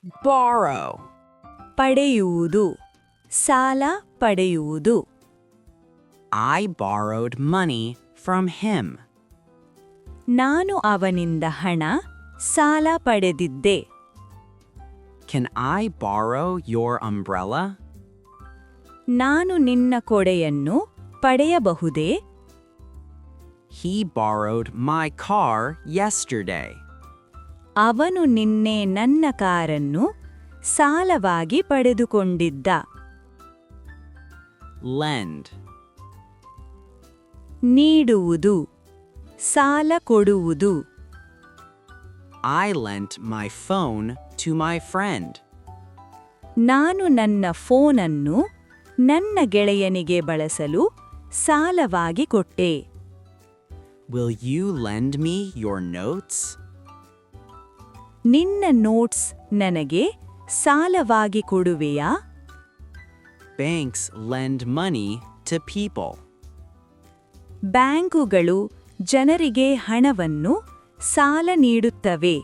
Borrow. ಪಡೆಯುವುದು ಸಾಲ ಪಡೆಯುವುದು. I borrowed money from him. ನಾನು ಅವನಿಂದ ಹಣ ಸಾಲ ಪಡೆದಿದ್ದೆ. Can I borrow your umbrella? ನಾನು ನಿನ್ನ ಕೊಡೆಯನ್ನು ಪಡೆಯಬಹುದೇ? He borrowed my car yesterday. ಅವನು ನಿನ್ನೆ ನನ್ನ ಕಾರನ್ನು ಸಾಲವಾಗಿ ಪಡೆದುಕೊಂಡಿದ್ದ. Lend. ನೀಡುವುದು ಸಾಲ ಕೊಡುವುದು. I lent my phone to my friend. ನಾನು ನನ್ನ ಫೋನನ್ನು ನನ್ನ ಗೆಳೆಯನಿಗೆ ಬಳಸಲು ಸಾಲವಾಗಿ ಕೊಟ್ಟೆ. Will you lend me your notes? ನಿನ್ನ ನೋಟ್ಸ್ ನನಗೆ ಸಾಲವಾಗಿ ಕೊಡುವೆಯಾ? Banks lend money to people. ಬ್ಯಾಂಕುಗಳು ಜನರಿಗೆ ಹಣವನ್ನು ಸಾಲ ನೀಡುತ್ತವೆ.